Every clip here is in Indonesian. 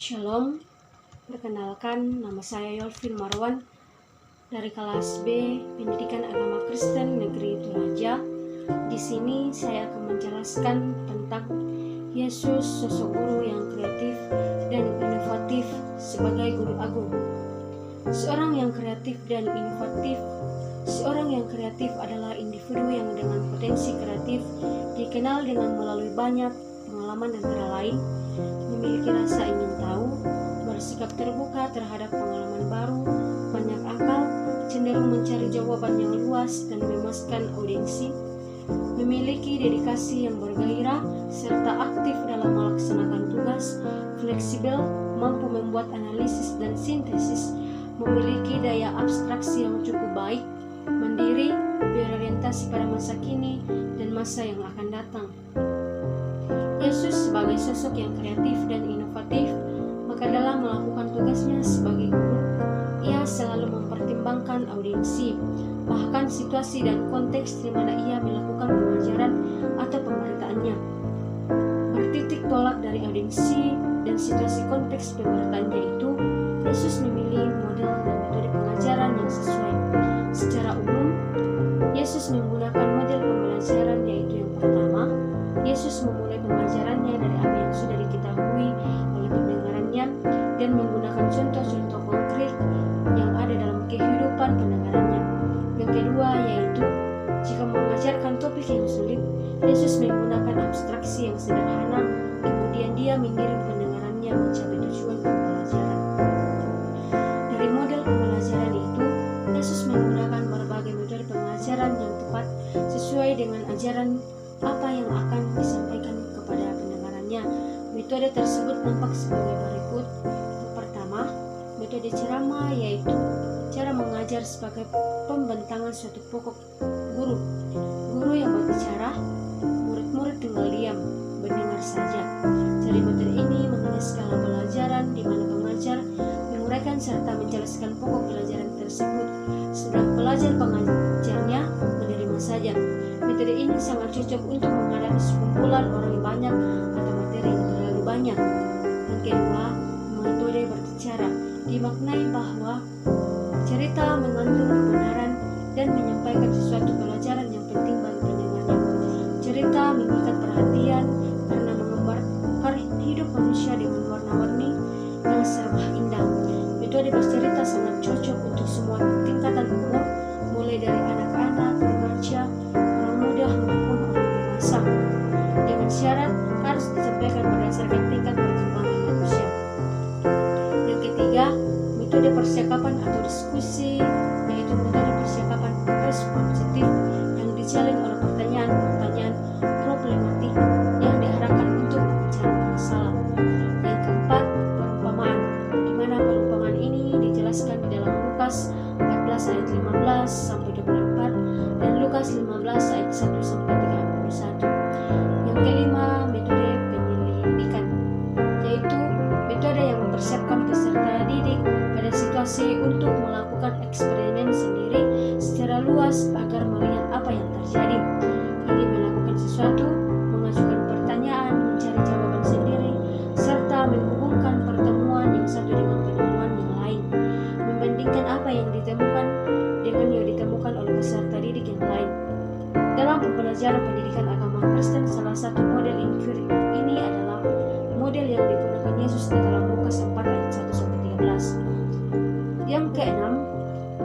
Shalom, perkenalkan nama saya Yolvin Marwan dari kelas B Pendidikan Agama Kristen Negeri Toraja. Di sini saya akan menjelaskan tentang Yesus, sosok guru yang kreatif dan inovatif sebagai guru agung. Seorang yang kreatif adalah individu yang dengan potensi kreatif dikenal dengan melalui banyak pengalaman antara lain memiliki rasa ingin tahu, bersikap terbuka terhadap pengalaman baru, banyak akal, cenderung mencari jawaban yang luas dan memuaskan audiensi, memiliki dedikasi yang bergairah, serta aktif dalam melaksanakan tugas, fleksibel, mampu membuat analisis dan sintesis, memiliki daya abstraksi yang cukup baik, mandiri, berorientasi pada masa kini dan masa yang akan datang. Yesus sebagai sosok yang kreatif dan inovatif, maka dalam melakukan tugasnya sebagai guru, ia selalu mempertimbangkan audiensi, bahkan situasi dan konteks di mana ia melakukan pengajaran atau pemberitaannya. Bertitik tolak dari audiensi dan situasi konteks pemberitaannya itu, Yesus memilih model dan metode pengajaran yang sesuai. Secara umum, Yesus menggunakan model pembelajaran yaitu yang pertama, Yesus memulai pengajarannya dari apa yang sudah diketahui oleh pendengarannya dan menggunakan contoh-contoh konkret yang ada dalam kehidupan pendengarannya. Yang kedua yaitu, jika mengajarkan topik yang sulit, Yesus menggunakan abstraksi yang sederhana, kemudian dia mengirim pendengarannya mencapai tujuan pembelajaran. Dari model pembelajaran itu, Yesus menggunakan berbagai metode pengajaran yang tepat sesuai dengan ajaran apa yang akan disampaikan kepada pendengarannya. Metode tersebut nampak sebagai berikut. Yang pertama, metode ceramah, yaitu cara mengajar sebagai pembentangan suatu pokok guru. Guru yang berbicara, murid-murid tinggal diam, mendengar saja. Dari metode ini mengenai skala pelajaran di mana pengajar menguraikan serta menjelaskan pokok pelajaran tersebut, sedang pelajar pengajarnya menerima saja. Metode ini sangat cocok untuk menghadapi sekumpulan orang yang banyak atau materi yang terlalu banyak. Yang kedua, metode berbicara, dimaknai bahwa cerita mengandung kebenaran dan menyampaikan sesuatu pelajaran yang penting bagi pendengarnya. Cerita mengikat perhatian karena menggambarkan hidup manusia dengan warna-warni yang serba indah. Metode bercerita sangat cocok untuk semua tingkatan umur, mulai dari anak-anak, remaja, mudah maupun orang dewasa, dengan syarat harus disampaikan berdasarkan tingkat perkembangan manusia. Yang ketiga, metode percakapan atau diskusi, yaitu metode percakapan responsif yang dijalin oleh pertanyaan-pertanyaan problematik yang diarahkan untuk mencari masalah. Yang keempat, perumpamaan, di mana perumpamaan ini dijelaskan di dalam Lukas 14 ayat 15 sampai 24 dan Lukas 15 ayat 1 sampai 31. Yang kelima, metode penyelidikan, yaitu metode yang mempersiapkan peserta didik pada situasi untuk melakukan eksperimen sendiri secara luas agar melihat apa yang terjadi. Ingin melakukan sesuatu, mengajukan pertanyaan, mencari jawaban sendiri, serta menghubungkan pertemuan yang satu dengan penemuan yang lain, membandingkan apa yang ditemukan dengan yang ditemukan oleh peserta didik yang lain. Dalam pembelajaran pendidikan agama Kristen, salah satu model inquiry ini adalah model yang digunakan Yesus di dalam Lukas 4 ayat 1 sampai 13. Yang keenam,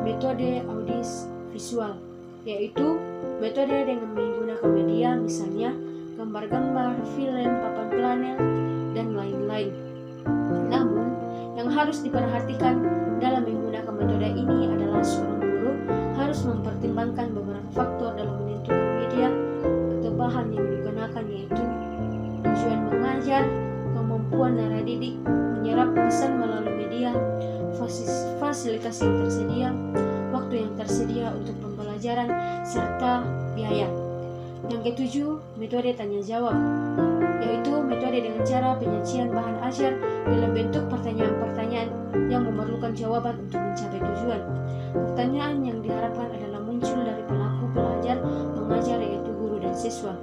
metode audiovisual, yaitu metode dengan menggunakan media, misalnya gambar-gambar, film, papan planel, dan lain-lain. Namun, yang harus diperhatikan dalam menggunakan metode ini adalah seorang guru harus mempertimbangkan beberapa faktor dalam menentukan media atau bahan yang digunakan, yaitu tujuan mengajar, kemampuan naradidik, menyerap pesan melalui media, fasilitas yang tersedia, waktu yang tersedia untuk pembelajaran, serta biaya. Yang ketujuh, metode tanya jawab, yaitu metode dengan cara penyajian bahan ajar dalam bentuk pertanyaan-pertanyaan yang memerlukan jawaban untuk mencapai tujuan. Pertanyaan yang diharapkan adalah muncul dari pelaku belajar mengajar, yaitu guru dan siswa.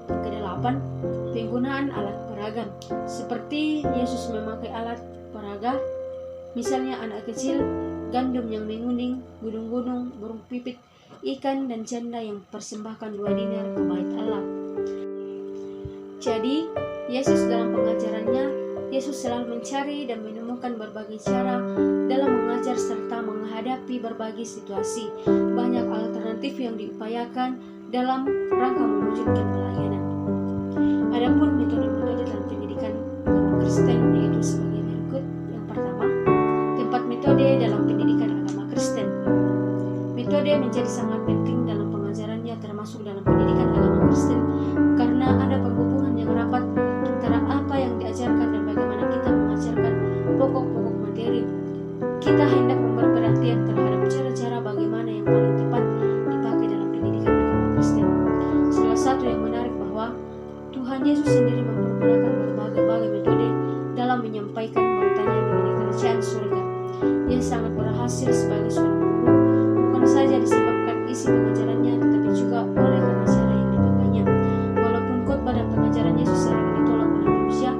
Yang kedelapan, penggunaan alat peraga. Seperti Yesus memakai alat peraga, misalnya anak kecil, gandum yang menguning, gunung-gunung, burung pipit, ikan dan janda yang persembahkan 2 dinar ke bait Allah. Jadi, Yesus dalam pengajarannya, Yesus selalu mencari dan menemukan berbagai cara dalam mengajar serta menghadapi berbagai situasi. Banyak alternatif yang diupayakan dalam rangka mewujudkan pelayanan. Adapun metode-metode dalam pendidikan agama Kristen yaitu sebagai berikut. Yang pertama, tempat metode dalam pendidikan agama Kristen. Metode menjadi sangat penting dalam pengajarannya termasuk dalam pendidikan agama Kristen karena ada penghubungan yang rapat antara apa yang diajarkan dan bagaimana kita mengajarkan pokok-pokok materi. Kita hendak memberi perhatian terhadap cara-cara bagaimana yang paling tepat dipakai dalam pendidikan agama Kristen. Salah satu yang menarik bahwa Tuhan Yesus sendiri mempergunakan berbagai metode dalam menyampaikan beritanya mengenai kerajaan surga. Ia sangat berhasil sebagai seorang guru, bukan saja disebabkan isi pengajarannya, tetapi juga oleh karena cara yang dipakainya. Walaupun khotbah dan pengajaran Yesus sering ditolak oleh manusia,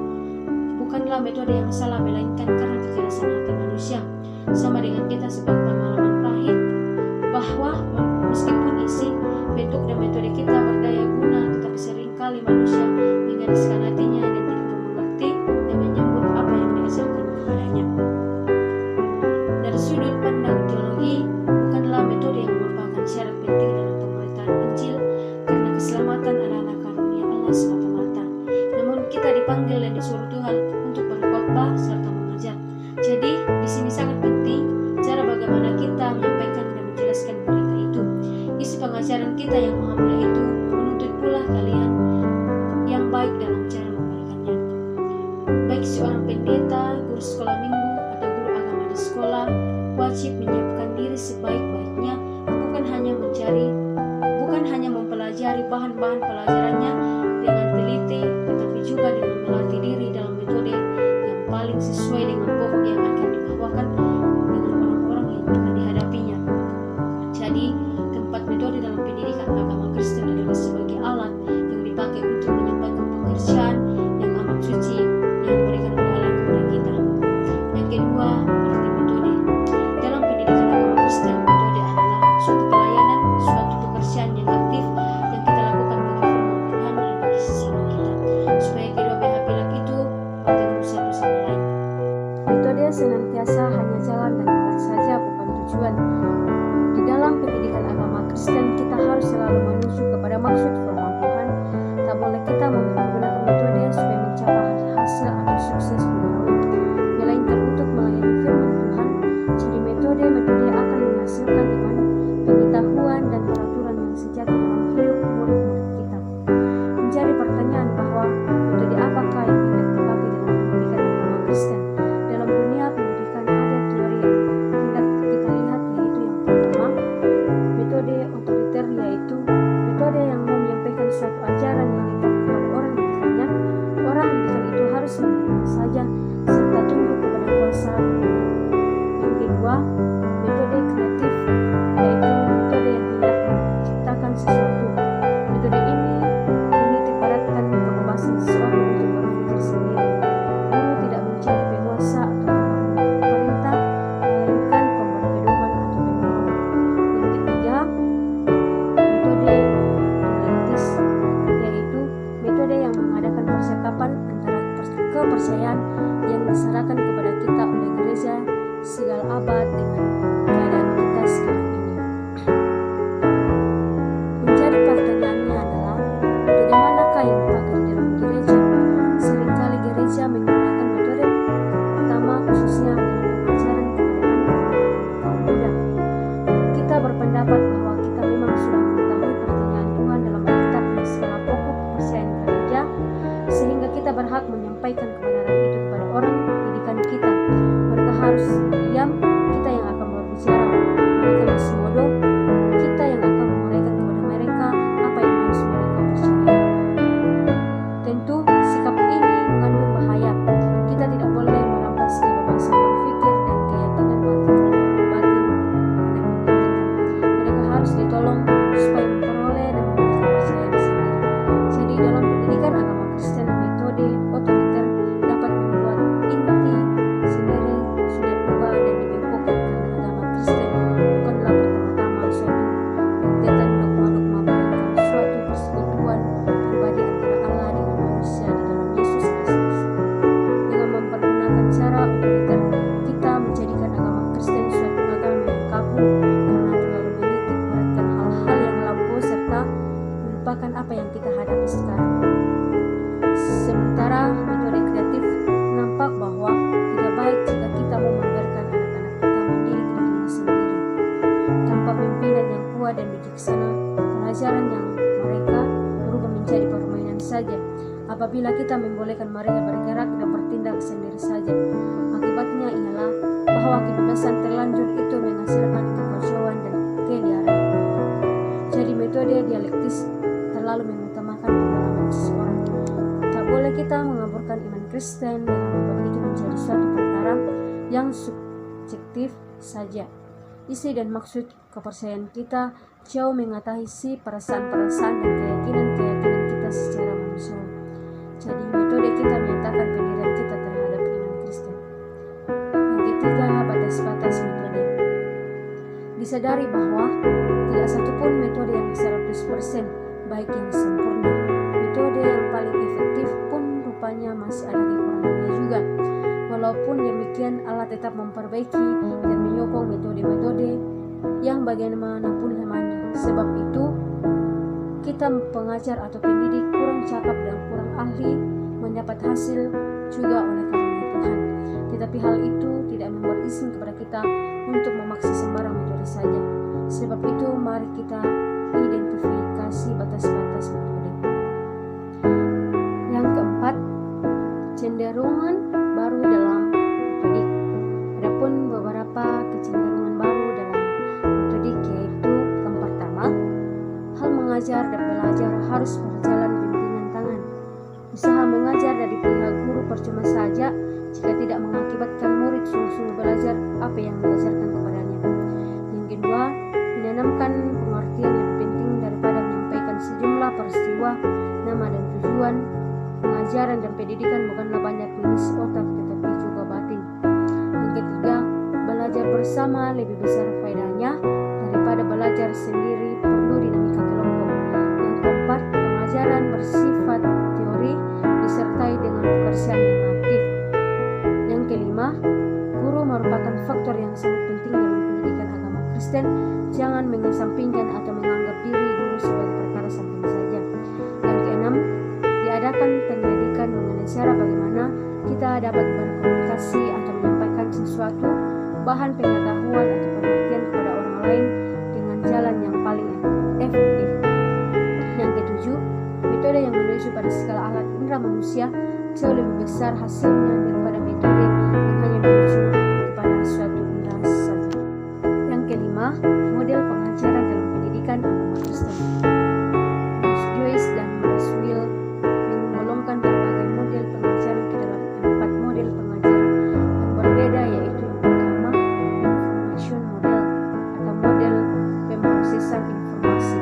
bukanlah metode yang salah, melainkan karena kekerasan hati manusia. Sama dengan kita sebab pengalaman pahit bahwa meskipun isi, bentuk dan metode kita berdaya guna, tetapi seringkali manusia menggariskan hatinya dan tidak mengerti dan menyambut apa yang diajarkan kepadanya. Dari sudut pandang teologi, bukanlah metode yang merupakan syarat penting dalam pemberitaan Injil, karena keselamatan adalah karunia Allah semata-mata. Namun kita dipanggil dan disuruh Tuhan untuk berkhotbah serta mengajar. Jadi di sini sangat penting cara bagaimana kita menyampaikan dan menjelaskan berita itu. Isi pengajaran kita yang maha mulia itu menuntut pula kalian yang baik dalam cara memberikannya. Baik seorang pendeta, guru sekolah minggu, atau guru agama di sekolah wajib menyiapkan diri sebaik-baiknya, bukan hanya mempelajari bahan-bahan pelajarannya dengan teliti, tetapi juga dengan melatih diri dalam metode yang paling sesuai dengan pokok yang akan dibawakan dengan orang-orang yang akan dihadapinya. Jadi, tempat metode dalam pendidikan agama Kristen adalah sebagai alat yang dipakai untuk menyampaikan pekerjaan yang amat suci yang diberikan oleh Allah kepada kita. Yang kedua, arti metode. Dalam pendidikan agama Kristen, metode adalah suatu pelayanan, suatu pekerjaan yang aktif yang kita lakukan bagi firman Tuhan dan bagi sesama kita, supaya kedua belah pihak itu bertemu satu sama lain. Metode senantiasa hanya jalan dan alat saja, bukan tujuan. Di dalam pendidikan agama Kristen, kita harus selalu menuju kepada maksud firman Tuhan. Tak boleh kita menggunakan metode supaya mencapai hasil atau sukses duniawi, melainkan untuk melayani firman Tuhan. Jadi metode akan menghasilkan iman, pengetahuan dan peraturan yang sejati dalam hidup murid-murid kita. Menjadi pertanyaan bahwa metode apakah yang hendak dipakai dalam pendidikan agama Kristen. Dalam dunia pendidikan ada teori yang hendak kita lihat, yaitu yang pertama, metode otoriter, yaitu metode yang mau menyampaikan suatu ajaran yang lekat kepada orang didikannya. Orang didikan itu harus menerima saja serta tunduk kepada kuasa. Yang kedua, metode kreatif, yaitu metode yang hendak menciptakan sesuatu. Metode ini menitikberatkan kebebasan seseorang untuk berpikir sendiri. Guru tidak menjadi penguasa atau pemerintah, melainkan pemberi pedoman atau penolong. Yang ketiga, metode dialektis, yaitu metode yang mengadakan percakapan antara kepercayaan yang diserahkan kepada kita oleh gereja segala abad dengan keadaan kita sekarang ini. Menjadi pertanyaannya adalah, metode manakah yang dipakai dalam gereja? Seringkali gereja menggunakan metode pertama, khususnya dalam pengajaran kepada anak kaum muda. Kita berpendapat bahwa kita memang sudah mengetahui pertanyaan Tuhan dalam Alkitab dan segala pokok kepercayaan gereja, sehingga kita berhak menyampaikan kebenaran itu kepada orang didikan kita. Mereka harus diam, kita yang akan saja. Apabila kita membolehkan mereka bergerak dan bertindak sendiri saja, akibatnya ialah bahwa kebebasan terlanjur itu menghasilkan kekacauan dan keliaran. Jadi metode dialektis terlalu mengutamakan pengalaman seseorang. Tak boleh kita mengaburkan iman Kristen dengan membuat itu menjadi suatu perkara yang subjektif saja. Isi dan maksud kepercayaan kita jauh mengatasi perasaan-perasaan dan keyakinan-keyakinan kita secara manusiawi. Jadi metode kita menyatakan pendirian kita terhadap iman Kristen. Yang ketiga, batas-batas metode. Disadari bahwa tidak satupun metode yang 100% baik yang sempurna. Metode yang paling efektif pun rupanya masih ada kekurangannya juga. Walaupun demikian, Allah tetap memperbaiki dan menyokong metode-metode yang bagaimanapun lamanya. Sebab itu, kita pengajar atau pendidik kurang cakap dan kurang ahli mendapat hasil juga oleh karunia Tuhan. Tetapi hal itu tidak memberi izin kepada kita untuk memaksa sembarang metode saja. Sebab itu, mari kita identifikasi batas-batas metode. Yang keempat, cenderungan baru dalam metodik. Adapun beberapa kecenderungan baru dalam metodik, yaitu yang pertama, hal mengajar dan belajar harus berjalan bimbingan tangan. Usaha mengajar dari pihak guru percuma saja jika tidak mengakibatkan murid sungguh-sungguh belajar apa yang diajarkan kepadanya. Yang kedua, menanamkan pengertian lebih penting daripada menyampaikan sejumlah peristiwa, nama dan tujuan. Pengajaran dan pendidikan bukanlah banyak mengisi otak tetapi juga batin. Yang ketiga, belajar bersama lebih besar faedahnya daripada belajar sendiri, perlu dinamika kelompok. Yang keempat, pengajaran bersifat teori disertai dengan pekerjaan yang aktif. Yang kelima, guru merupakan faktor yang sangat penting dalam pendidikan agama Kristen. Jangan mengesampingkan atau menganggap diri guru sebagai perkara samping saja. Yang keenam, diadakan penyelidikan mengenai cara bagaimana kita dapat berkomunikasi atau menyampaikan sesuatu bahan pengetahuan atau pengertian kepada orang lain dengan jalan yang paling efektif. Yang ketujuh, metode yang menuju pada skala alat indera manusia jauh lebih besar hasilnya daripada metode yang hanya menuju kepada suatu indera saja. Yang kelima, model pengajaran dalam pendidikan agama Kristen. Joyce dan Maxwell menggolongkan berbagai model pengajaran ke dalam 4 model pengajaran yang berbeda, yaitu yang pertama, information model atau model pemrosesan informasi.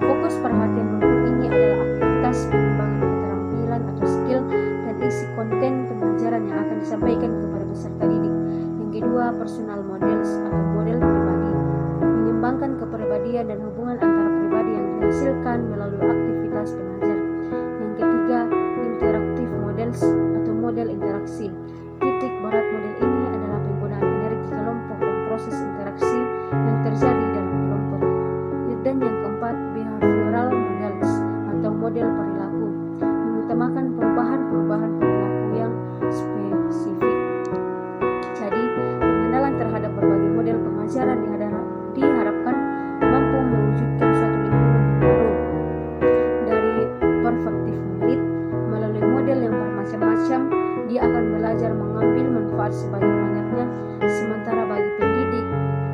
Fokus perhatian model ini adalah aktivitas pengembangan keterampilan atau skill dan isi konten pengajaran yang akan disampaikan kepada peserta didik. Yang kedua, personal models atau model pribadi, mengembangkan kepribadian dan hubungan antara pribadi yang dihasilkan melalui aktivitas pengajar. Yang ketiga, interactive models atau model interaksi. Titik berat model ini adalah penggunaan energi kelompok dan proses interaksi yang terjadi dalam kelompok. Dan yang keempat, behavioral models atau model perilaku, mengutamakan perubahan perilaku yang spesifik. Jadi, pengenalan terhadap berbagai model pengajaran diharapkan mampu mewujudkan suatu lingkungan baru. Dari perspektif murid, melalui model yang bermacam-macam, dia akan belajar mengambil manfaat sebanyak-banyaknya, sementara bagi pendidik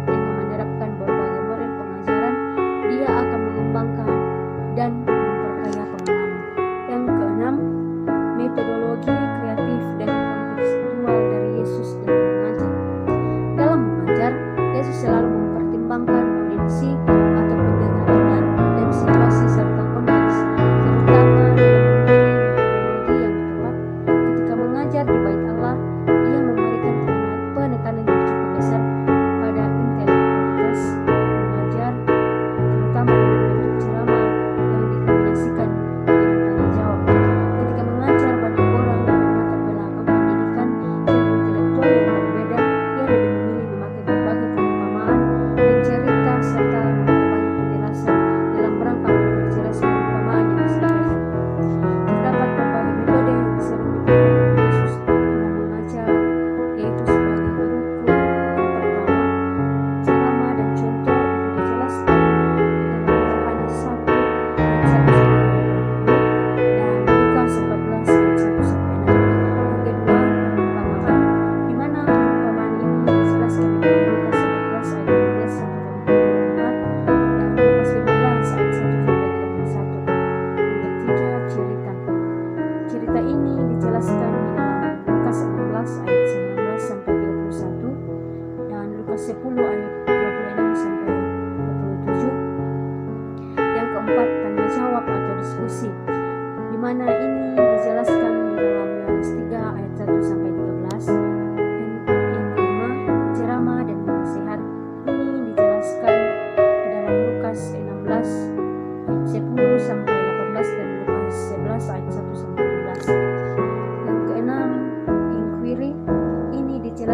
dengan menerapkan berbagai model pengajaran, dia akan mengembangkan dan memperkaya pengalaman. Yang keenam, metodologi kreatif dan kontekstual dari Yesus dalam mengajar. Dalam mengajar, Yesus selalu mempertimbangkan audiensi atau pendengarannya dan situasi serta konteks, terutama dalam memilih metodologi yang tepat. Ketika mengajar di Bait Allah, dia memberikan penekanan yang cukup besar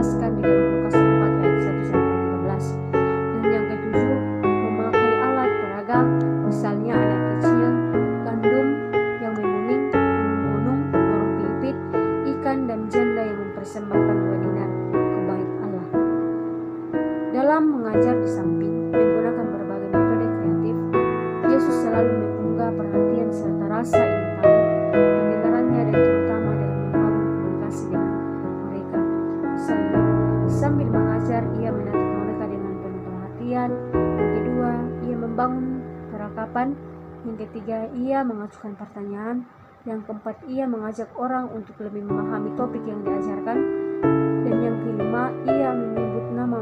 jelaskan di dalam Lukas 4 ayat 1 sampai 13. Dan yang ketujuh, memakai alat peraga, misalnya anak kecil, gandum yang menguning, gunung, burung pipit, ikan dan janda yang mempersembahkan 2 dinar ke bait Allah. Dalam mengajar di samping menggunakan berbagai metode kreatif, Yesus selalu mengunggah perhatian serta rasa ingin tahu pendengarannya dan terutama dalam membangun komunikasi dengan mereka. Misalnya, sambil mengajar ia menatap mereka dengan penuh perhatian. Yang kedua, ia membangun percakapan. Yang ketiga, ia mengajukan pertanyaan. Yang keempat, ia mengajak orang untuk lebih memahami topik yang diajarkan. Dan yang kelima, ia menyebut nama